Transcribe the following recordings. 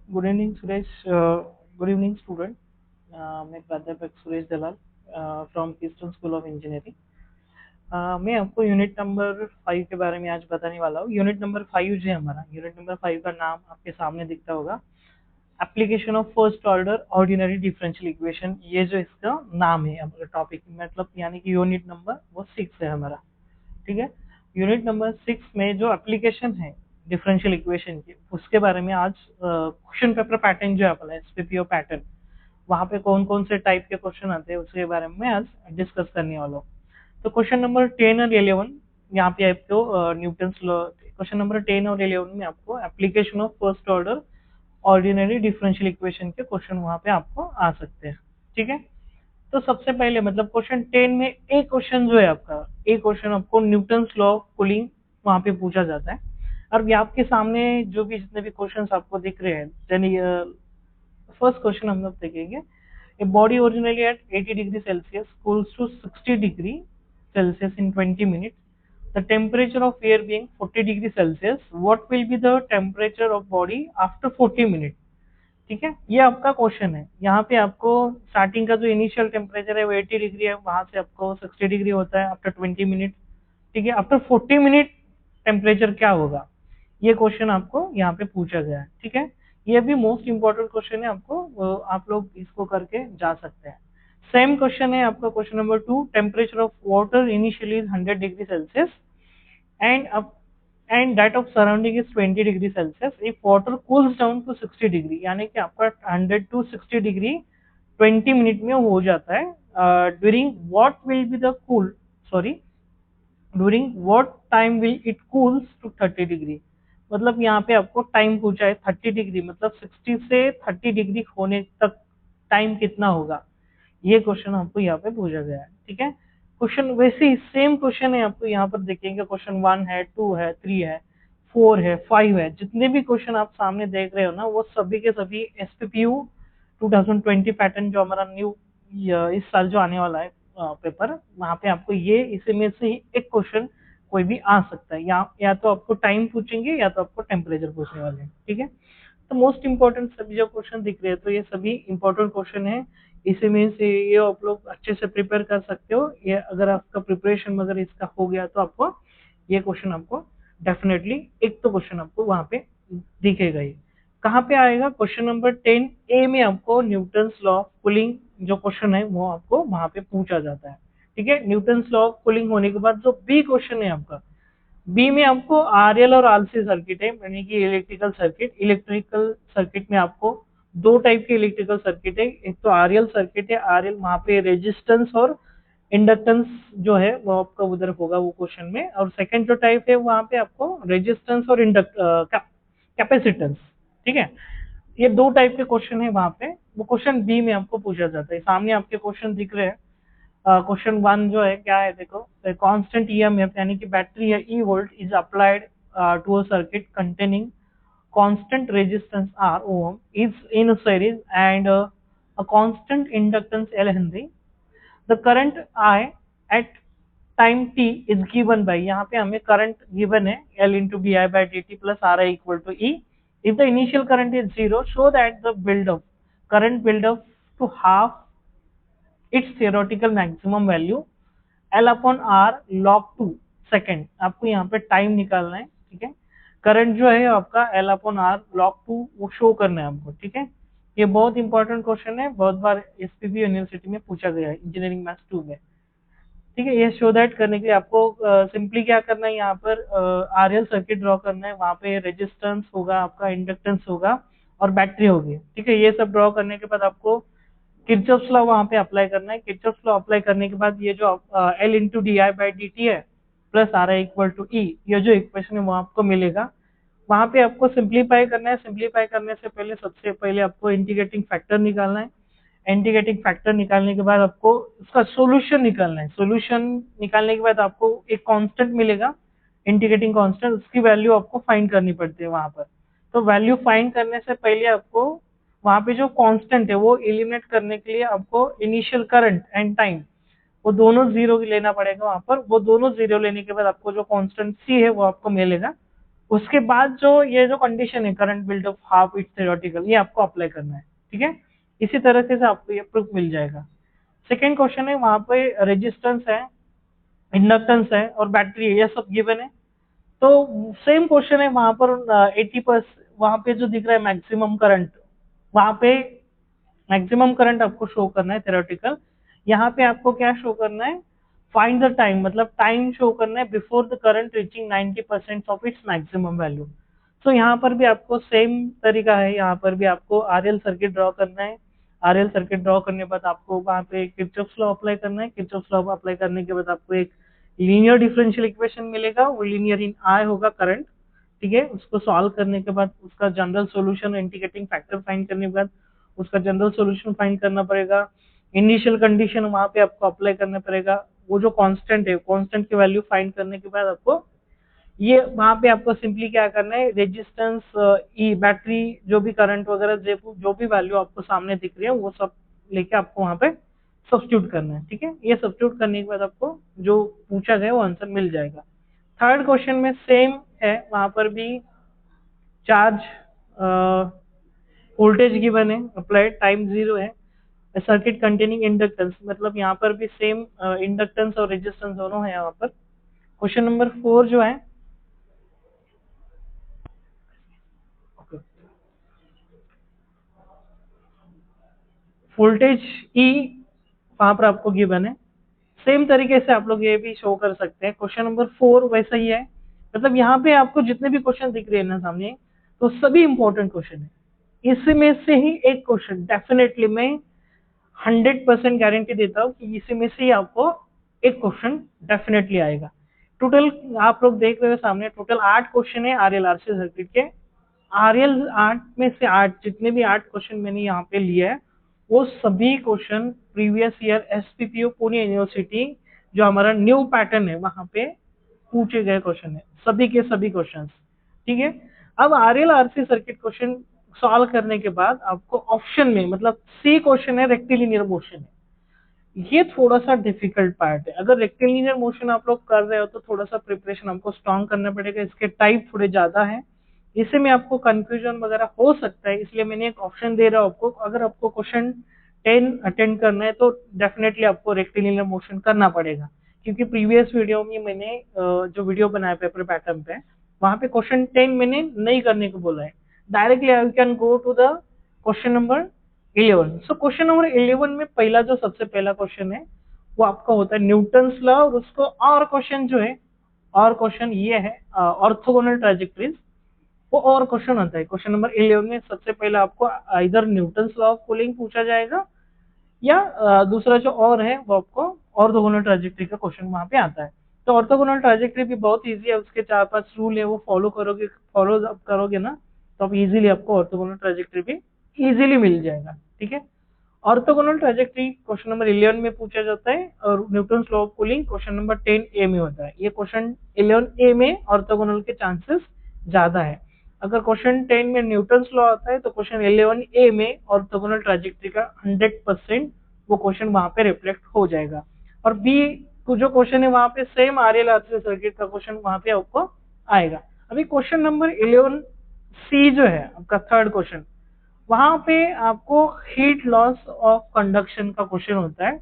Good evening Suresh. Good evening student. मैं प्राध्यापक Suresh Dalal from Keystone school of engineering. मैं आपको यूनिट नंबर 5 के बारे में आज बताने वाला हूँ। यूनिट नंबर 5 जो है हमारा, यूनिट नंबर 5 का नाम आपके सामने दिखता होगा, application of first order ordinary differential equation. ये जो इसका नाम है हमारा टॉपिक, मतलब यानी कि यूनिट नंबर वो 6 है हमारा। ठीक है। यूनिट नंबर 6 में जो एप्लीकेशन है डिफरेंशियल इक्वेशन की, उसके बारे में आज क्वेश्चन पेपर पैटर्न जो है अपना एसपीपीओ पैटर्न, वहां पे कौन कौन से टाइप के क्वेश्चन आते हैं उसके बारे में मैं आज डिस्कस करने वाला हूँ। तो क्वेश्चन नंबर 10 और 11 यहाँ पे आपको न्यूटन्स लॉ, क्वेश्चन नंबर 10 और 11 में आपको application of first order ordinary differential equation के क्वेश्चन वहां पे आपको आ सकते हैं। ठीक है। तो सबसे पहले मतलब क्वेश्चन 10 में एक क्वेश्चन जो है आपका, एक क्वेश्चन आपको न्यूटन्स लॉ ऑफ कूलिंग वहां पे पूछा जाता है। और ये आपके सामने जो भी जितने भी क्वेश्चंस आपको दिख रहे हैं, यानी फर्स्ट क्वेश्चन हम लोग देखेंगे। A body originally at 80 degree Celsius cools to 60 degree Celsius in 20 minute, the temperature of air being 40 degree Celsius, what will be the temperature of body after 40 minutes? ठीक है, ये आपका क्वेश्चन है। यहाँ पे आपको स्टार्टिंग का जो इनिशियल टेम्परेचर है वो 80 डिग्री है, वहां से आपको 60 डिग्री होता है आफ्टर 20 मिनट। ठीक है, आफ्टर 40 मिनट टेम्परेचर क्या होगा, ये क्वेश्चन आपको यहाँ पे पूछा गया है। ठीक है, ये भी मोस्ट इंपॉर्टेंट क्वेश्चन है, आपको आप लोग इसको करके जा सकते हैं। सेम क्वेश्चन है आपका question number 2, temperature of water initially is 100 degree Celsius and up and that of surrounding is 20 degree Celsius. If water cools down to 60 degree, यानी कि आपका 100 to 60 डिग्री 20 मिनट में हो जाता है। During what will be the cool, sorry, during what time will it cools to 30 degree. मतलब यहाँ पे आपको टाइम पूछा है 30 डिग्री, मतलब 60 से 30 डिग्री होने तक टाइम कितना होगा, ये क्वेश्चन आपको यहाँ पे पूछा गया है। ठीक है, क्वेश्चन वैसे ही सेम क्वेश्चन है आपको यहाँ पर देखेंगे, क्वेश्चन 1 है, 2 है, 3 है, 4 है, 5 है। जितने भी क्वेश्चन आप सामने देख रहे हो ना, वो सभी के सभी एसपीपीयू 2020 पैटर्न जो हमारा न्यू इस साल जो आने वाला है पेपर, वहां पे आपको ये इसमें से ही एक क्वेश्चन कोई भी आ सकता है। या तो आपको टाइम पूछेंगे या तो आपको टेम्परेचर पूछने वाले हैं। ठीक है, तो मोस्ट इंपॉर्टेंट सभी जो क्वेश्चन दिख रहे हैं, तो ये सभी इंपॉर्टेंट क्वेश्चन है। इसमें से ये आप लोग अच्छे से प्रिपेयर कर सकते हो। ये अगर आपका प्रिपरेशन अगर इसका हो गया तो आपको ये क्वेश्चन आपको डेफिनेटली एक तो क्वेश्चन आपको वहां पे दिखेगा ही। कहाँ पे आएगा, क्वेश्चन नंबर 10 ए में आपको न्यूटन्स लॉ ऑफ कूलिंग जो क्वेश्चन है वो आपको वहां पे पूछा जाता है। ठीक है, न्यूटन्स लॉ ऑफ कूलिंग होने के बाद जो बी क्वेश्चन है आपका, बी में आपको आरएल और आरसी सर्किट है, यानी कि इलेक्ट्रिकल सर्किट। इलेक्ट्रिकल सर्किट में आपको दो टाइप के इलेक्ट्रिकल सर्किट है, एक तो आरएल सर्किट है, आरएल वहां पे रेजिस्टेंस और इंडक्टेंस जो है वो आपका उधर होगा वो क्वेश्चन में। और सेकंड जो टाइप है वहां पे आपको रेजिस्टेंस और कैपेसिटेंस। ठीक है, ये दो टाइप के क्वेश्चन है वहां पे, वो क्वेश्चन बी में आपको पूछा जाता है। सामने आपके क्वेश्चन दिख रहे हैं। क्वेश्चन 1 जो है क्या है, देखो, कांस्टेंट ईएमएफ यानी कि बैटरी या E volt is applied to a circuit containing constant resistance R ohm is in series and a constant inductance L Henry. The current I at time t is given by, यहाँ पे हमें current given है L into di by dt plus Ri equal to E. If the initial current is 0, show that the build up current build up to half its theoretical maximum value L upon R log 2 second. आपको यहाँ पे time निकालना है। ठीक है, current जो है आपका L upon R log 2 वो शो करना है आपको। ठीक है, ये बहुत इंपॉर्टेंट क्वेश्चन है, बहुत बार एसपीबी यूनिवर्सिटी में पूछा गया है इंजीनियरिंग मैथ्स 2 में। ठीक है, ये शो दैट करने के लिए आपको सिंपली क्या करना है, यहाँ पर आरएल सर्किट ड्रॉ करना है। वहां पे रेजिस्टेंस होगा, आपका इंडक्टेंस होगा और बैटरी होगी। ठीक है, ये सब ड्रॉ करने के बाद आपको किरचॉफ्स लॉ वहां पे अप्लाई करना है। किरचॉफ्स लॉ अप्लाई करने के बाद ये जो L into D I by D T है plus R I equal to E, ये जो इक्वेशन है वो आपको मिलेगा। वहां पे आपको सिंप्लीफाई करना है। सिंप्लीफाई करने से पहले सबसे पहले आपको इंटीग्रेटिंग फैक्टर निकालना है। इंटीग्रेटिंग फैक्टर निकालने के बाद आपको उसका सोल्यूशन निकालना है। सोल्यूशन निकालने के बाद आपको एक कांस्टेंट मिलेगा, इंटीग्रेटिंग कांस्टेंट, उसकी वैल्यू आपको फाइंड करनी पड़ती है वहां पर। तो वैल्यू फाइंड करने से पहले आपको वहां पे जो कांस्टेंट है वो एलिमिनेट करने के लिए आपको इनिशियल करंट एंड टाइम वो दोनों जीरो लेना पड़ेगा वहां पर। वो दोनों जीरो लेने के बाद आपको जो कांस्टेंट सी है वो आपको मिलेगा। उसके बाद जो ये जो कंडीशन है current built of half it's theoretical, ये आपको अप्लाई करना है, ठीक है। इसी तरह से आपको ये प्रूफ मिल जाएगा। सेकेंड क्वेश्चन है, वहां पे रेजिस्टेंस है, इंडक्टेंस है और बैटरी है, ये सब गिवन है। तो सेम क्वेश्चन है वहां पर 80%, वहां पे जो दिख रहा है मैक्सिमम करंट, वहां पे मैक्सिमम करंट आपको शो करना है थ्योरेटिकल। यहाँ पे आपको क्या शो करना है, फाइंड द टाइम, मतलब टाइम शो करना है before the current reaching 90% of its maximum value. तो यहाँ पर भी आपको सेम तरीका है, यहाँ पर भी आपको आरएल सर्किट ड्रॉ करना है। आरएल सर्किट ड्रॉ करने के बाद आपको वहां पे किरचॉफ्स लॉ अप्लाई करना है। किरचॉफ्स लॉ अप्लाई करने के बाद आपको एक लीनियर डिफरेंशियल इक्वेशन मिलेगा, वो लीनियर इन आई होगा करंट, ठीक है। उसको सॉल्व करने के बाद उसका general solution integrating factor find करने के बाद उसका जनरल सॉल्यूशन फाइंड करना पड़ेगा। इनिशियल कंडीशन वहां पे आपको अप्लाई करना पड़ेगा। वो जो कांस्टेंट है, कांस्टेंट की वैल्यू फाइंड करने के बाद आपको ये वहां पे आपको सिंपली क्या करना है, रेजिस्टेंस ई, बैटरी, जो भी करंट वगैरह जो भी वैल्यू आपको सामने दिख रही है वो सब लेके आपको वहां पे सब्स्टिट्यूट करना है, ठीक है। ये सब्स्टिट्यूट करने के बाद आपको जो पूछा गया वो आंसर मिल जाएगा। थर्ड क्वेश्चन में सेम है, वहां पर भी चार्ज वोल्टेज गिवन है, अप्लाइड टाइम 0 है, सर्किट कंटेनिंग इंडक्टेंस, मतलब यहाँ पर भी सेम इंडक्टेंस और रेजिस्टेंस दोनों है यहाँ पर। क्वेश्चन नंबर 4 जो है, वोल्टेज ई वहां पर आपको गिवन है। सेम तरीके से आप लोग ये भी शो कर सकते हैं। क्वेश्चन नंबर 4 वैसा ही है, मतलब यहाँ पे आपको जितने भी क्वेश्चन दिख रहे हैं ना सामने, तो सभी इंपॉर्टेंट क्वेश्चन है। इसमें से ही एक क्वेश्चन डेफिनेटली मैं 100% गारंटी देता हूँ कि इसी में से ही आपको एक क्वेश्चन डेफिनेटली आएगा। टोटल आप लोग देख रहे हो सामने, टोटल 8 क्वेश्चन है आरएल आरसी सर्किट के। आरएल 8 में से 8, जितने भी 8 क्वेश्चन मैंने यहाँ पे लिए है, वो सभी question previous year SPPU Pune university जो हमारा न्यू पैटर्न है वहां पे पूछे गए क्वेश्चन है, सभी के सभी क्वेश्चंस, ठीक है। अब RL RC circuit question solve करने के बाद आपको ऑप्शन में, मतलब सी क्वेश्चन है रेक्टिलिनियर मोशन है, ये थोड़ा सा डिफिकल्ट पार्ट है। अगर रेक्टिलिनियर मोशन आप लोग कर रहे हो तो थोड़ा सा प्रिपरेशन आपको स्ट्रॉन्ग करना पड़ेगा, इसके टाइप थोड़े ज्यादा है, इसी में आपको कंफ्यूजन वगैरह हो सकता है, इसलिए मैंने एक ऑप्शन दे रहा हूँ आपको। अगर आपको क्वेश्चन 10 अटेंड करना है तो डेफिनेटली आपको रेक्टिलिनियर मोशन करना पड़ेगा, क्योंकि प्रीवियस वीडियो में मैंने जो वीडियो बनाया पेपर पैटर्न पे, वहां पे क्वेश्चन 10 मैंने नहीं करने को बोला है, directly I can go to the question number 11। So question number 11 में पहला जो सबसे पहला क्वेश्चन है वो आपका होता है न्यूटन्स लॉ, और उसको और क्वेश्चन जो है, और क्वेश्चन ये है ऑर्थोगोनल ट्राजेक्टरीज, वो और क्वेश्चन आता है। क्वेश्चन नंबर 11 में सबसे पहले आपको इधर न्यूटन्स लॉ ऑफ कूलिंग पूछा जाएगा, या दूसरा जो और है वो आपको ऑर्थोगोनल ट्राजेक्टरी का क्वेश्चन वहां पे आता है। तो ऑर्थोगोनल ट्राजेक्टरी भी बहुत इजी है, उसके 4-5 रूल है, वो फॉलो आप करोगे ना, तो आप इजीली आपको ऑर्थोगोनल ट्राजेक्टरी भी इजीली मिल जाएगा, ठीक है। ऑर्थोगोनल ट्राजेक्टरी क्वेश्चन नंबर 11 में पूछा जाता है, और Newton's law of cooling question number 10A में होता है। ये क्वेश्चन 11A में ऑर्थोगोनल के चांसेस ज्यादा है। अगर क्वेश्चन 10 में न्यूटन्स लॉ आता है तो क्वेश्चन 11A में ऑर्थोगोनल ट्राजेक्टरी का 100% वो क्वेश्चन वहां पे रिफ्लेक्ट हो जाएगा। और बी जो क्वेश्चन है वहां पे सेम आरएल आरसी सर्किट का क्वेश्चन वहां पे आपको आएगा। अभी क्वेश्चन नंबर 11C जो है आपका थर्ड क्वेश्चन, वहां पे आपको हीट लॉस ऑफ कंडक्शन का क्वेश्चन होता है।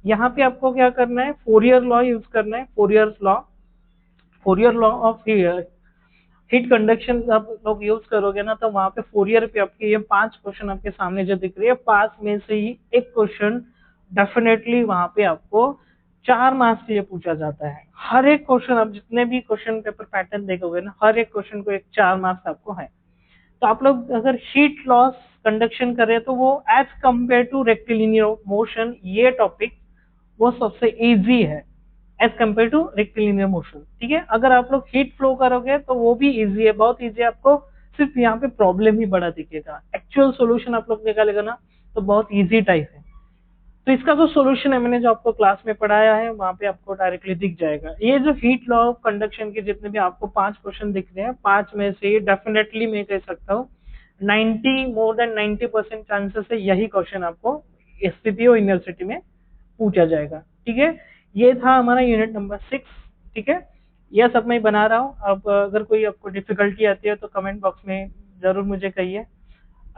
यहाँ पे आपको क्या करना है, फोरियर लॉ यूज करना है, Fourier law of heat conduction आप लोग यूज करोगे ना, तो वहां पे फोरियर पे आपके ये 5 क्वेश्चन आपके सामने जो दिख रही है, 5 में से ही एक क्वेश्चन डेफिनेटली वहां पे आपको 4 मार्क्स के लिए पूछा जाता है। हर एक क्वेश्चन, आप जितने भी क्वेश्चन पेपर पैटर्न देखोगे ना, हर एक क्वेश्चन को एक 4 मार्क्स आपको है। तो आप लोग अगर हीट लॉस कंडक्शन करें तो वो as compare to rectilinear motion, ये टॉपिक वो सबसे इजी है as compare to rectilinear motion, ठीक है। अगर आप लोग हीट फ्लो करोगे तो वो भी इजी है, बहुत इजी है, आपको सिर्फ यहाँ पे प्रॉब्लम ही बड़ा दिखेगा, एक्चुअल सॉल्यूशन आप लोग निकालेगा ना तो बहुत इजी टाइप है। तो इसका जो सॉल्यूशन है मैंने जो आपको क्लास में पढ़ाया है वहां पे आपको डायरेक्टली दिख जाएगा। ये जो हीट लॉ ऑफ कंडक्शन के जितने भी आपको 5 क्वेश्चन दिख रहे हैं, 5 में से डेफिनेटली मैं कह सकता हूँ 90% चांसेस है यही क्वेश्चन आपको एसपीपीओ यूनिवर्सिटी में पूछा जाएगा, ठीक है। ये था हमारा यूनिट नंबर 6, ठीक है। यह सब मैं बना रहा हूँ। अब अगर कोई आपको डिफिकल्टी आती है तो कमेंट बॉक्स में ज़रूर मुझे कहिए।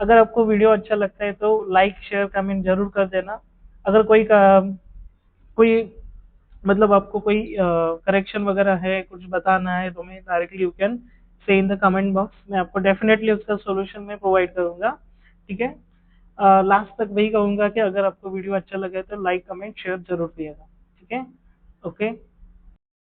अगर आपको वीडियो अच्छा लगता है तो लाइक शेयर कमेंट ज़रूर कर देना। अगर कोई मतलब आपको कोई करेक्शन वगैरह है, कुछ बताना है, तो मैं directly you can say in the comment box. मैं आपको डेफिनेटली उसका सॉल्यूशन मैं प्रोवाइड करूंगा। ठीक है। लास्ट तक वही कहूंगा कि अगर आपको वीडियो अच्छा लगे तो लाइक कमेंट शेयर जरूर करिएगा। ठीक है। ओके।